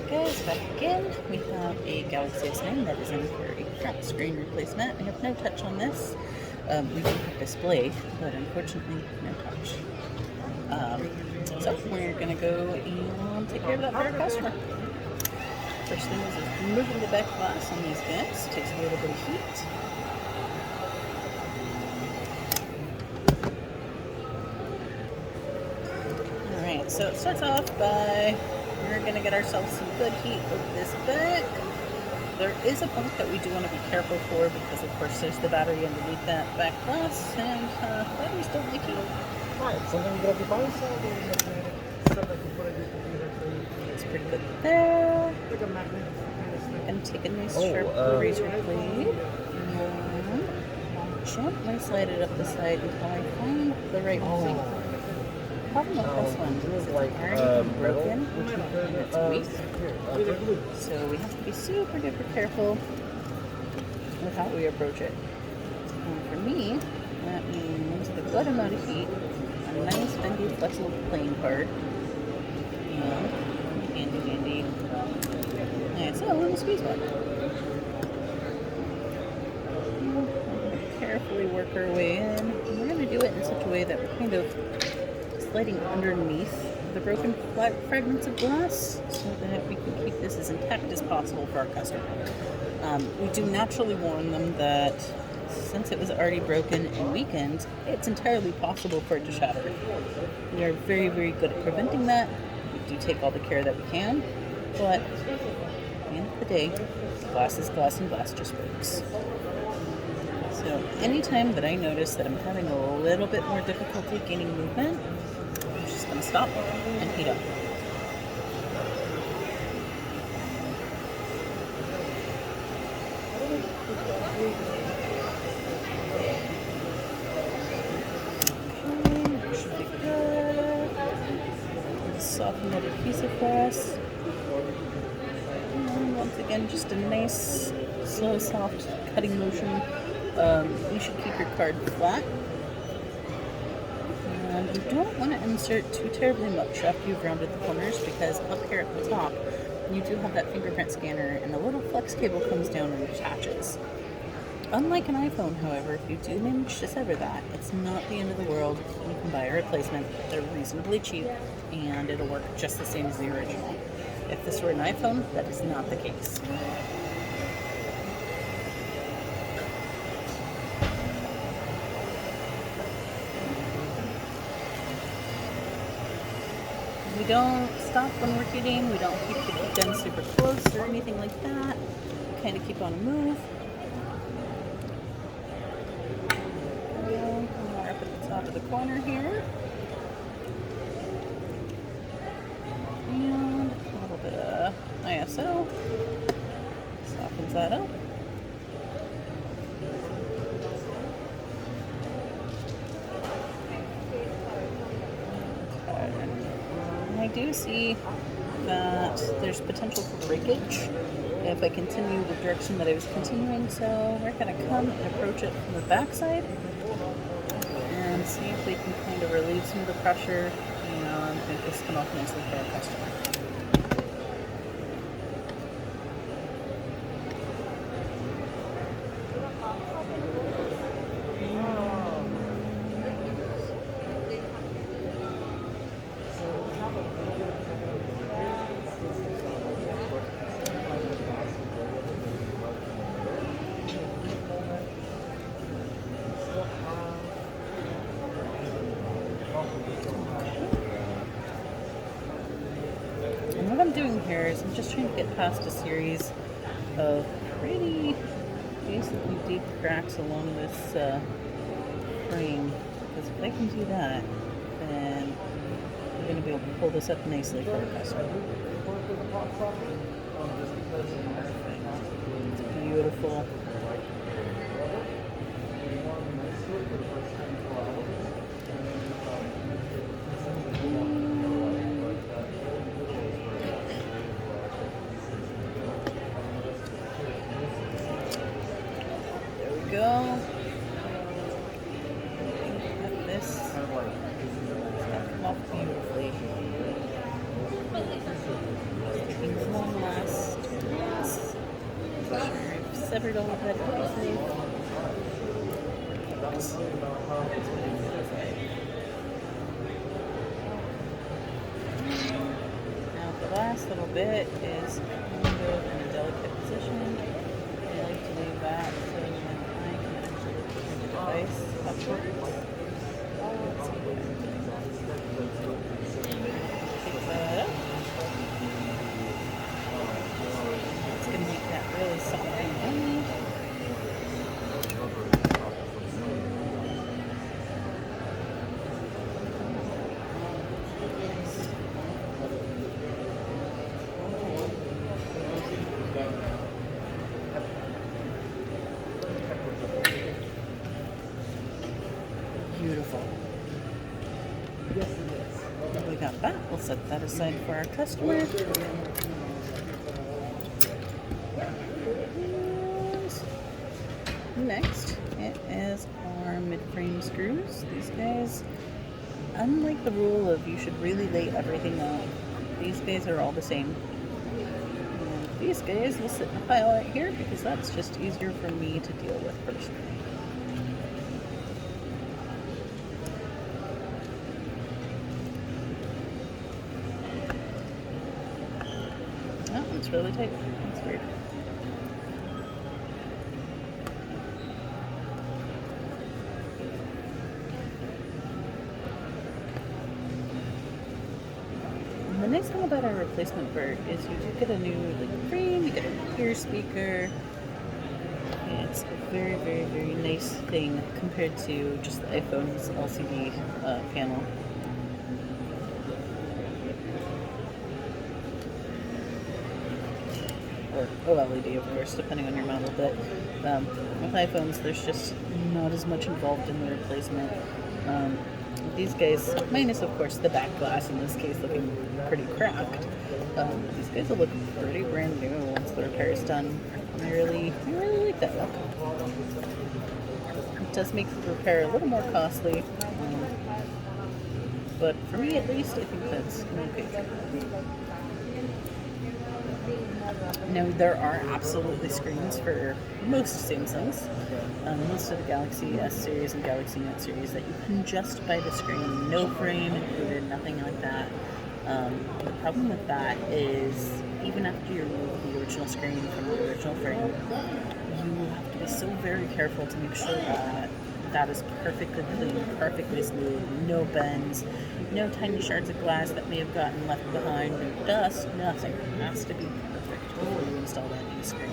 Alright guys, back again. We have a Galaxy S9 that is in for a front screen replacement. We have no touch on this. We do have display, but unfortunately no touch. So we're going to go and take care of that for our customer. First thing is removing the back glass on these guys. Takes a little bit of heat. Alright, so it starts off by we're going to get ourselves some good heat over this back. There is a point that we do want to be careful for because of course there's the battery underneath that back glass and batteries don't like heat. It's pretty good there. And take a nice sharp razor blade and gently slide it up the side until I find the right point. The problem with this one is it's already broken and it's weak, so we have to be super duper careful with how we approach it. And for me, that means a good amount of heat, a nice bendy flexible plane part, and handy. Alright, so a little squeeze button. Carefully work our way in. And we're going to do it in such a way that we're kind of sliding underneath the broken fragments of glass so that we can keep this as intact as possible for our customer. We do naturally warn them that since it was already broken and weakened, it's entirely possible for it to shatter. We are very, very good at preventing that. We do take all the care that we can, but at the end of the day, glass is glass and glass just breaks. So anytime that I notice that I'm having a little bit more difficulty gaining movement, I'm just going to stop and heat up. Okay, should be good. Soften that adhesive for us. And once again, just a nice, slow, soft cutting motion. You should keep your card flat. And you don't want to insert too terribly much after you've rounded the corners because up here at the top, you do have that fingerprint scanner and the little flex cable comes down and attaches. Unlike an iPhone, however, if you do manage to sever that, it's not the end of the world. You can buy a replacement. They're reasonably cheap and it'll work just the same as the original. If this were an iPhone, that is not the case. We don't stop when we're heating, we don't keep the heat gun super close or anything like that. We kind of keep on a move. And we're up at the top of the corner here. And a little bit of ISO. Softens that up. I do see that there's potential for breakage if I continue the direction that I was continuing, so we're going to come and approach it from the back side and see if we can kind of relieve some of the pressure and make this come off nicely for our customer. And what I'm doing here is I'm just trying to get past a series of pretty basically deep cracks along this frame, because if I can do that, then we're going to be able to pull this up nicely for our customer. It's beautiful. Go. Got this. It's gonna come off beautifully. Taking a long severed all of that adhesive. Now the last little bit is kind of in a delicate position. I like to leave that so that I can actually turn the device upwards. Pick that up. It's going to make that really soft and runny. Beautiful. We got that. We'll set that aside for our customer. Next, it is our mid-frame screws. These guys, unlike the rule of you should really lay everything out, these guys are all the same. And these guys will sit in a pile right here because that's just easier for me to deal with personally. Oh, it's really tight. That's weird. The nice thing about our replacement part is you do get a new frame, you get a ear speaker. It's a very, very, very nice thing compared to just the iPhone's LCD panel. Or OLED, of course, depending on your model. But with iPhones, there's just not as much involved in the replacement. These guys, minus of course the back glass in this case looking pretty cracked, these guys will look pretty brand new once the repair is done. I really like that look. It does make the repair a little more costly, but for me at least, I think that's an okay job. Now, there are absolutely screens for most Samsungs, most of the Galaxy S series and Galaxy Note series that you can just buy the screen, no frame included, nothing like that. The problem with that is even after you remove the original screen from the original frame, you have to be so very careful to make sure that that is perfectly clean, perfectly smooth, no bends, no tiny shards of glass that may have gotten left behind, no dust, nothing. It has to be perfect before you install that new screen.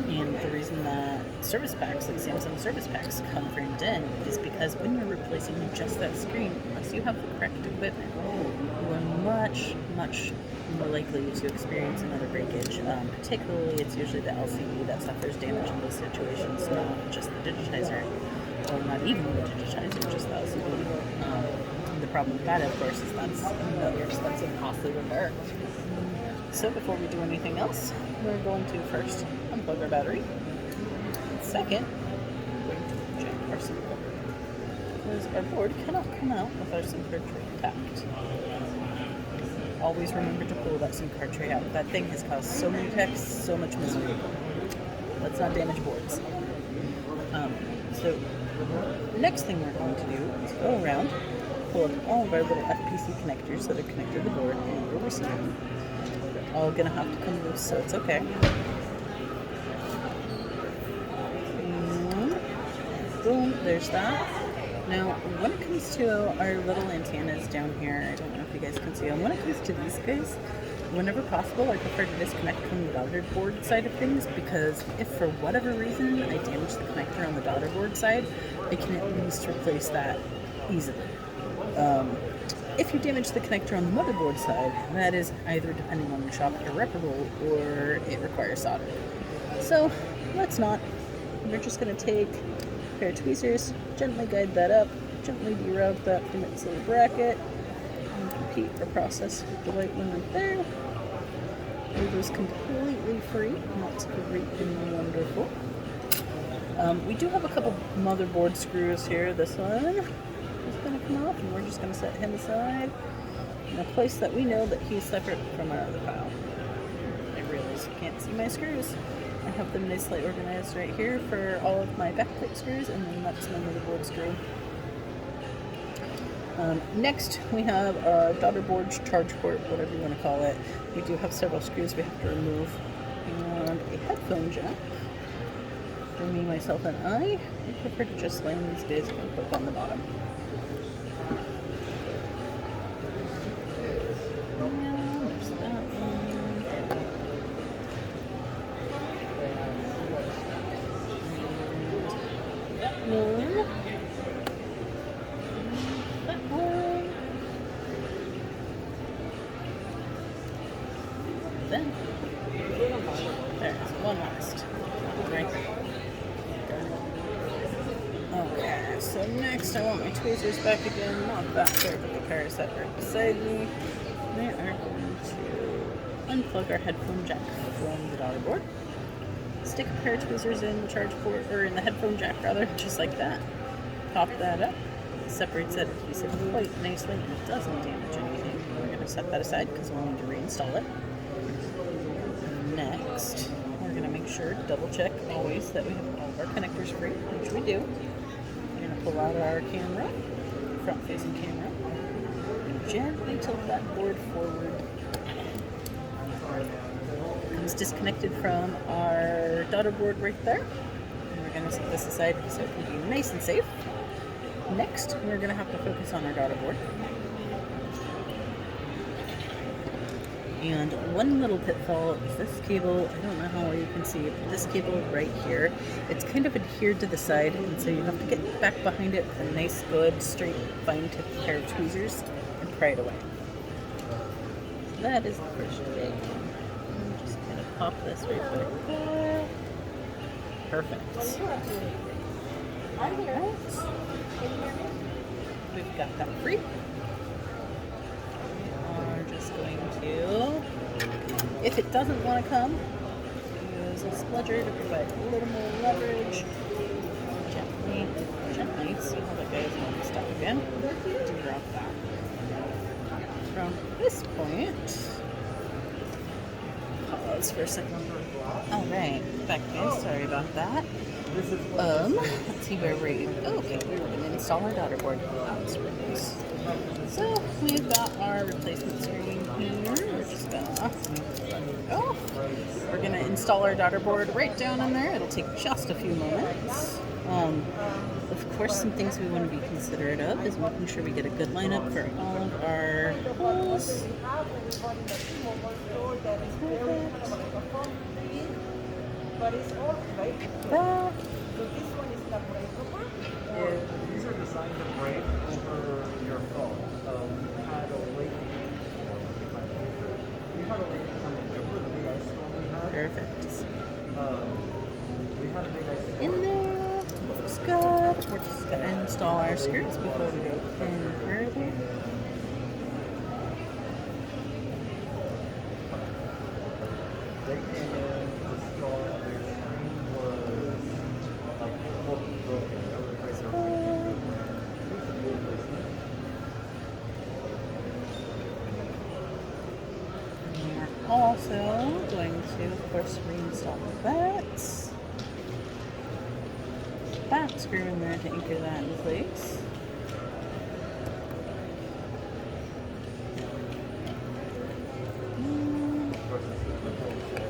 And the reason that service packs, like Samsung service packs, come framed in is because when you're replacing just that screen, unless you have the correct equipment, you are much more likely to experience another breakage. Particularly, it's usually the LCD that suffers damage in those situations, not just the digitizer, or not even the digitizer, just the LCD. The problem with that, of course, is that's another expensive, costly repair. So before we do anything else, we're going to first unplug our battery. Second, we're going to check our SIM card, because our board cannot come out with our SIM card tray intact. Always remember to pull that SIM card tray out. That thing has caused so many techs so much misery. Let's not damage boards. So the next thing we're going to do is go around, pull up all of our little FPC connectors that are connected to the board and the receiver. They're all gonna have to come loose, so it's okay. And boom, there's that. Now, when it comes to our little antennas down here, I don't know if you guys can see them. When it comes to these guys, whenever possible, I prefer to disconnect from the daughter board side of things, because if for whatever reason I damage the connector on the daughter board side, I can at least replace that easily. If you damage the connector on the motherboard side, that is either, depending on the shop, irreparable or it requires soldering. So let's not. We're just going to take a pair of tweezers, gently guide that up, gently deroute that from its little bracket, and repeat our process with the white one right there. It was completely free. That's great and wonderful. We do have a couple motherboard screws here. This one is going to come off, and we're just going to set him aside in a place that we know that he's separate from our other pile. There realize you can't see my screws. I have them nicely organized right here for all of my backplate screws, and then that's my motherboard screw. Next, we have a daughter board, charge port, whatever you want to call it. We do have several screws we have to remove, and a headphone jack. For me, myself, and I prefer to just land these days and put on the bottom. And there's that one. That one. Then there's one last. Right. Okay, so next I want my tweezers back again, not back there, but the pair set right beside me. We are going to unplug our headphone jack from the daughter board. Stick a pair of tweezers in the charge port, or in the headphone jack rather, just like that. Pop that up. Separates that adhesive quite nicely and it doesn't damage anything. We're going to set that aside because we'll need to reinstall it. Next, we're going to make sure, double check always that we have all of our connectors free, which we do. We're going to pull out our camera, front facing camera, and gently tilt that board forward. It comes disconnected from our daughter board right there. And we're going to set this aside so it can be nice and safe. Next, we're going to have to focus on our daughter board. And one little pitfall is this cable, I don't know how well you can see it, but this cable right here, it's kind of adhered to the side, and so you have to get back behind it with a nice, good, straight, fine tip pair of tweezers and pry it away. So that is the first thing. I'm just going to pop this right back there. Perfect. Alright. We've got that free. We're just going to, if it doesn't want to come, use a spludger to provide a little more leverage. Gently, see how that goes when we stop again. Drop that. From this point, pause for a second. Alright, back again, sorry about that. Let's see where we're okay, we're going to install our daughter board. So we've got our replacement screen here. We're just gonna we're gonna install our daughter board right down in there. It'll take just a few moments. Of course, some things we want to be considerate of is making sure we get a good lineup for all of our holes. Back. These are designed to break over your phone. We had a lady coming over the big ice storm we had. Perfect. We had a big ice storm. In there. Looks good. We're just going to install our skirts before we go any further. They came in to install their screen was like broken. Also going to, of course, reinstall that. Back screw in there to anchor that in place.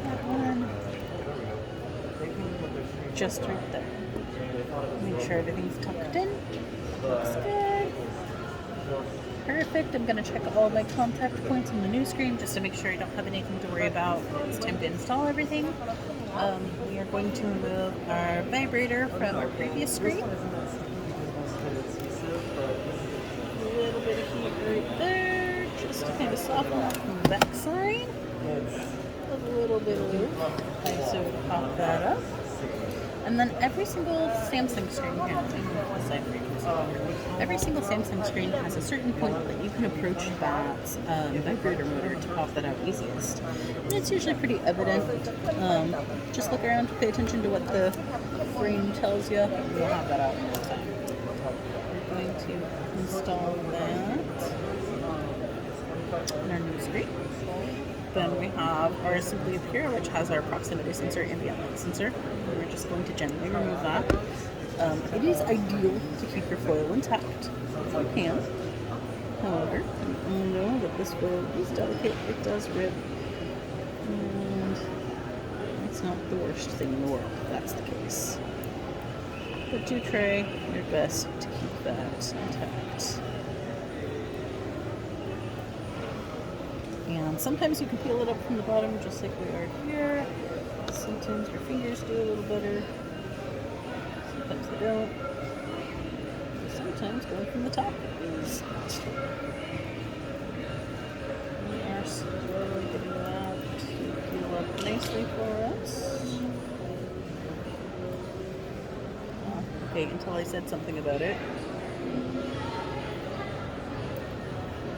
That one. Just right there. Make sure everything's tucked in. Looks good. Perfect. I'm going to check all of my contact points on the new screen just to make sure I don't have anything to worry about when it's time to install everything. We are going to remove our vibrator from our previous screen. A little bit of heat right there, just to kind of soften up from the back side. A little bit of lube. So pop that up. And then every single Samsung screen here, every single Samsung screen has a certain point that you can approach that vibrator motor to pop that out easiest. And it's usually pretty evident. Just look around, pay attention to what the frame tells you, and you'll have that out in no time. We're going to install that in our new screen. Then we have our Simply Up here, which has our proximity sensor and ambient light sensor. We're just going to gently remove that. It is ideal to keep your foil intact if you can. However, you know that this foil is delicate, it does rip, and it's not the worst thing in the world if that's the case. But do try your best to keep that intact. And sometimes you can peel it up from the bottom just like we are here. Sometimes your fingers do a little better. Sometimes they don't. Sometimes going from the top is we are slowly getting that to peel up nicely for us. Okay, until I said something about it.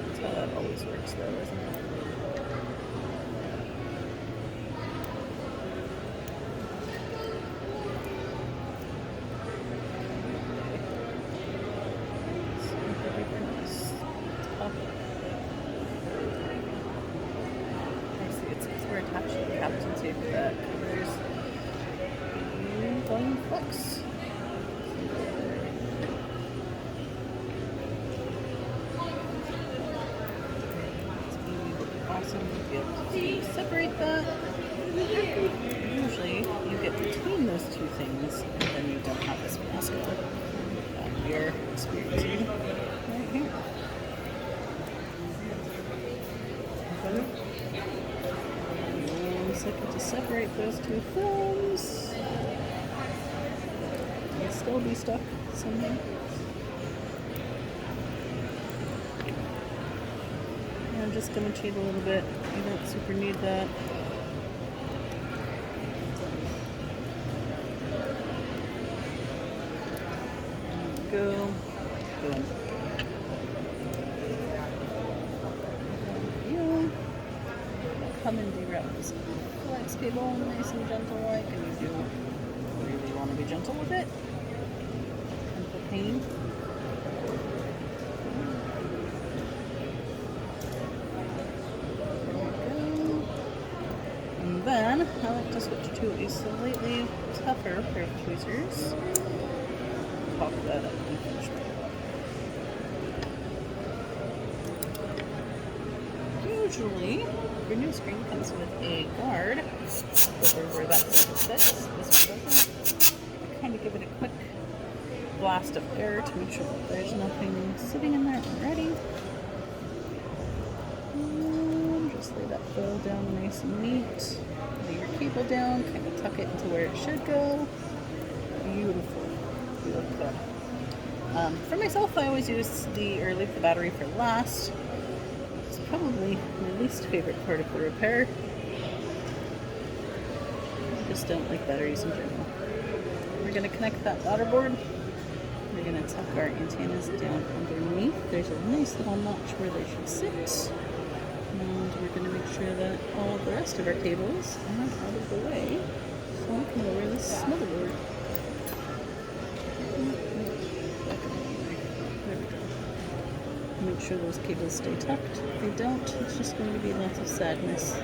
That's how that always works though, isn't it? Flex. It's awesome to be able to separate that. Usually you get between those two things and then you don't have this fiasco that you're experiencing right here. One second to separate those two films. Still be stuck somewhere. I'm just going to cheat a little bit. You don't super need that. Go. Boom. You come and derap this flex cable nice and gentle like, and you do really want to be gentle with it. Pain. And then I like to switch to a slightly tougher pair of tweezers. Pop that up and finish that up. Usually, your new screen comes with a guard over where that sits. This one doesn't. Kind of give it a quick blast of air to make sure that there's nothing sitting in there already. And just lay that foil down nice and neat. Lay your cable down, kind of tuck it into where it should go. Beautiful. Beautiful. For myself, I always use leave the battery for last. It's probably my least favorite part of the repair. I just don't like batteries in general. We're going to connect that ladder board. We're going to tuck our antennas down underneath. There's a nice little notch where they should sit. And we're going to make sure that all the rest of our cables are out of the way. So I can lower this motherboard. There we go. Make sure those cables stay tucked. If they don't, it's just going to be lots of sadness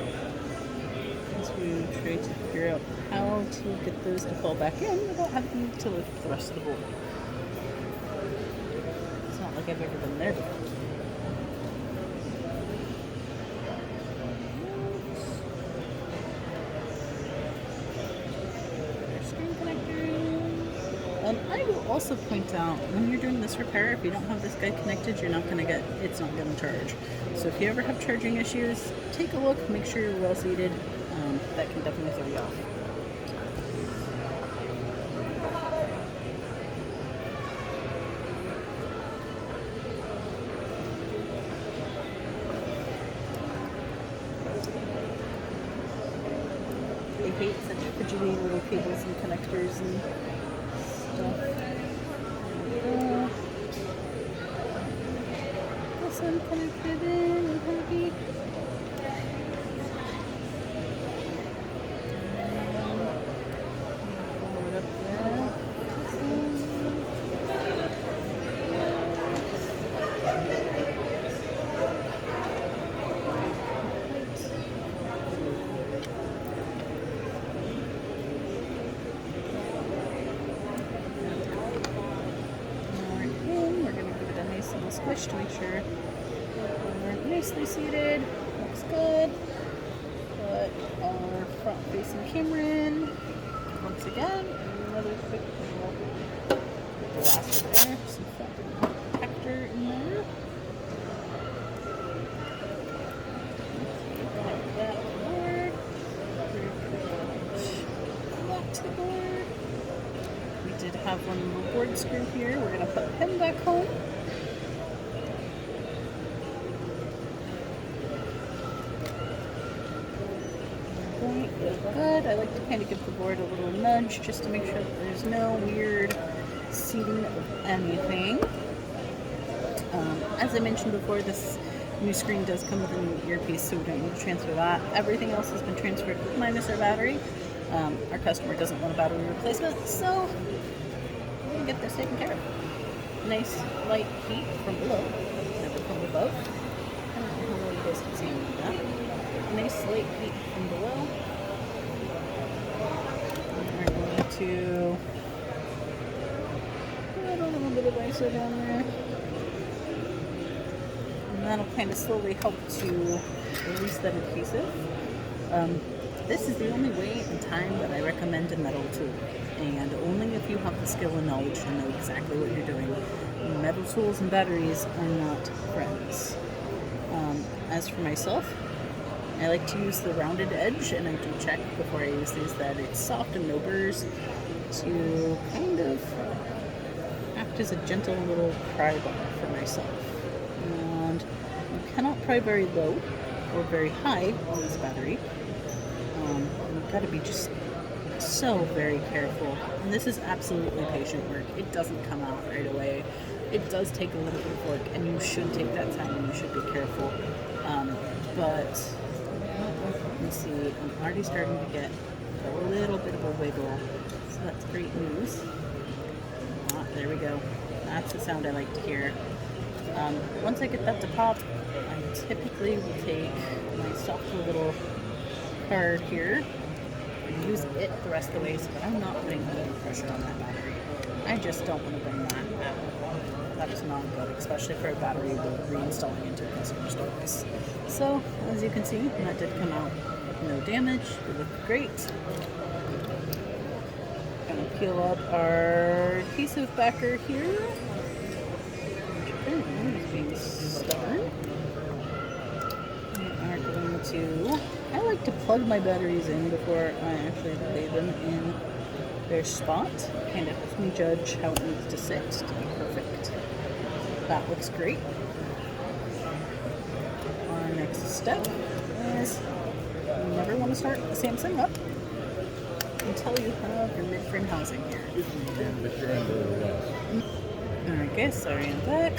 as we try to figure out how to get those to fall back in without having to lift the rest of the board. It's not like I've ever been there before. I will also point out, when you're doing this repair, if you don't have this guy connected, it's not going to charge. So if you ever have charging issues, take a look, make sure you're well seated. That can definitely throw you off. I hate such fidgety little cables and connectors and stuff. This one connected in and happy. Forward up there. push to make sure we're nicely seated. Looks good. Put our front-facing camera in. Once again, another quick glass over there. Some front protector in there. That board. Back to the board. We did have one little board screw here. We're going to put him back home. Good. I like to kind of give the board a little nudge just to make sure that there's no weird seating of anything. As I mentioned before, this new screen does come with a new earpiece, so we don't need to transfer that. Everything else has been transferred minus our battery. Our customer doesn't want a battery replacement, so we're going to get this taken care of. Nice light heat from below, never from above. I don't know how well you guys can see that. Nice light heat from below. We're going to put a little bit of ISO down there. And that'll kind of slowly help to release that adhesive. This is the only way and time that I recommend a metal tool. And only if you have the skill and knowledge to know exactly what you're doing. Metal tools and batteries are not friends. As for myself, I like to use the rounded edge, and I do check before I use these that it's soft and no burrs to kind of act as a gentle little pry bar for myself. And you cannot pry very low or very high on this battery. You've got to be just so very careful. And this is absolutely patient work. It doesn't come out right away. It does take a little bit of work, and you should take that time and you should be careful. But let's see, I'm already starting to get a little bit of a wiggle, so that's great news. There we go. That's the sound I like to hear. Once I get that to pop, I typically will take my soft little card here and use it the rest of the way so that I'm not putting any pressure on that battery. I just don't want to bring that out. That is not good, especially for a battery we're reinstalling into a customer's device. So, as you can see, that did come out with no damage. It looked great. Gonna peel up our adhesive backer here. Apparently is being stubborn. We are going to... I like to plug my batteries in before I actually lay them in their spot. Kind of helps me judge how it needs to sit to be perfect. That looks great. Our next step is you never want to start the Samsung up until you have your mid-frame housing here. Alright guys, sorry I'm back.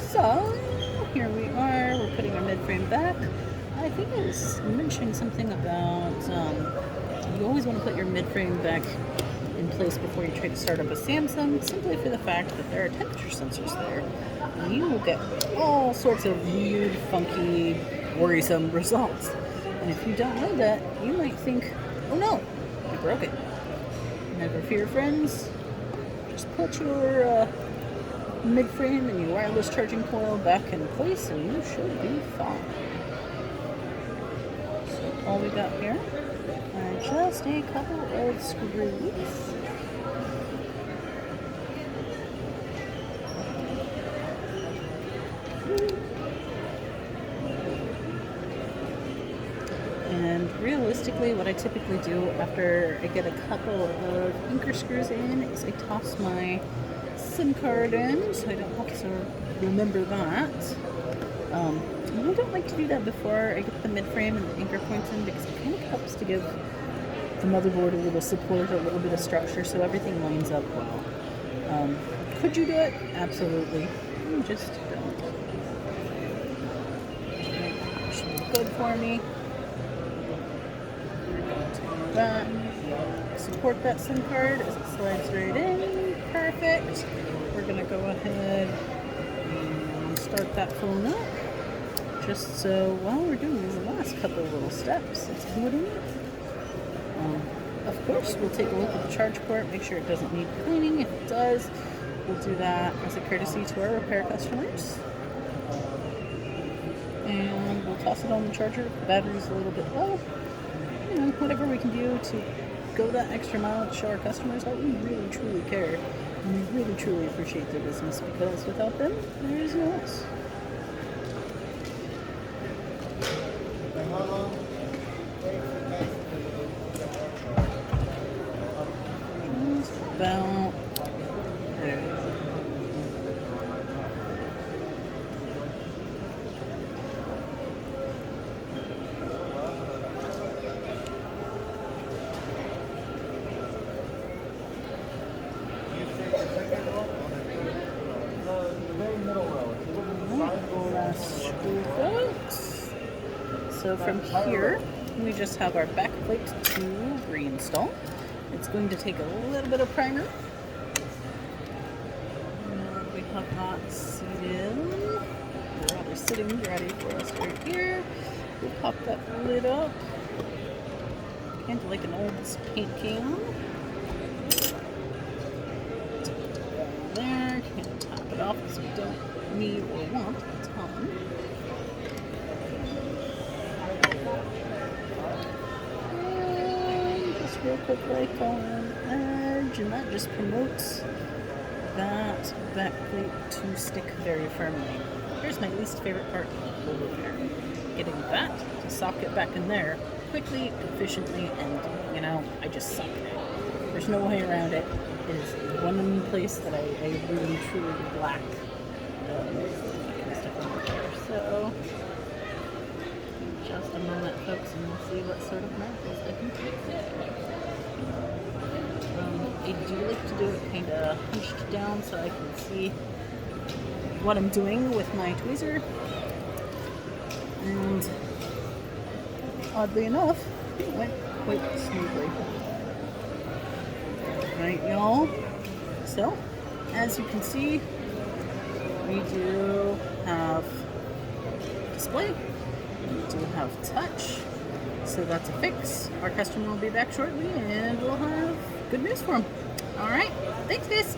So here we are, we're putting our mid-frame back. I think I was mentioning something about you always want to put your mid-frame back in place before you try to start up a Samsung, simply for the fact that there are temperature sensors there. And you will get all sorts of weird, funky, worrisome results. And if you don't know that, you might think, oh no, you broke it. Never fear, friends. Just put your mid-frame and your wireless charging coil back in place and you should be fine. So all we got here are just a couple of screws. And realistically, what I typically do after I get a couple of anchor screws in is I toss my SIM card in so I don't have to remember that. I don't like to do that before I get the mid-frame and the anchor points in because it kind of helps to give the motherboard a little support, a little bit of structure so everything lines up well. Could you do it? Absolutely. You just don't. That should be good for me. That. Support that SIM card as it slides right in. Perfect. We're going to go ahead and start that phone up. Just so while we're doing these last couple of little steps, it's booting. Of course, we'll take a look at the charge port, make sure it doesn't need cleaning. If it does, we'll do that as a courtesy to our repair customers. And we'll toss it on the charger if the battery's a little bit low. You know, whatever we can do to go that extra mile to show our customers that we really truly care and we really truly appreciate their business, because without them, there is no us. Just about there. Last screw, folks. So from here, we just have our back plate to reinstall. It's going to take a little bit of primer. And we have that seated. Rather sitting ready for us right here. We'll pop that lid up. Kind of like an old paint can. There, can't top it off because we don't need or want a ton. And just real quick like on edge, and that just promotes that back plate to stick very firmly. Here's my least favorite part of the whole repair. Getting that to socket back in there quickly, efficiently, and you know, I just suck at it. There's no way around it. It is one place that I really truly lack stuff on there. So, just a moment, folks, and we'll see what sort of miracles I can take there. I do like to do it kind of hunched down so I can see what I'm doing with my tweezer. And oddly enough, it went quite smoothly. Right, y'all? So, as you can see, we do have display, we do have touch, so that's a fix. Our customer will be back shortly and we'll have good news for him. Alright, thanks guys!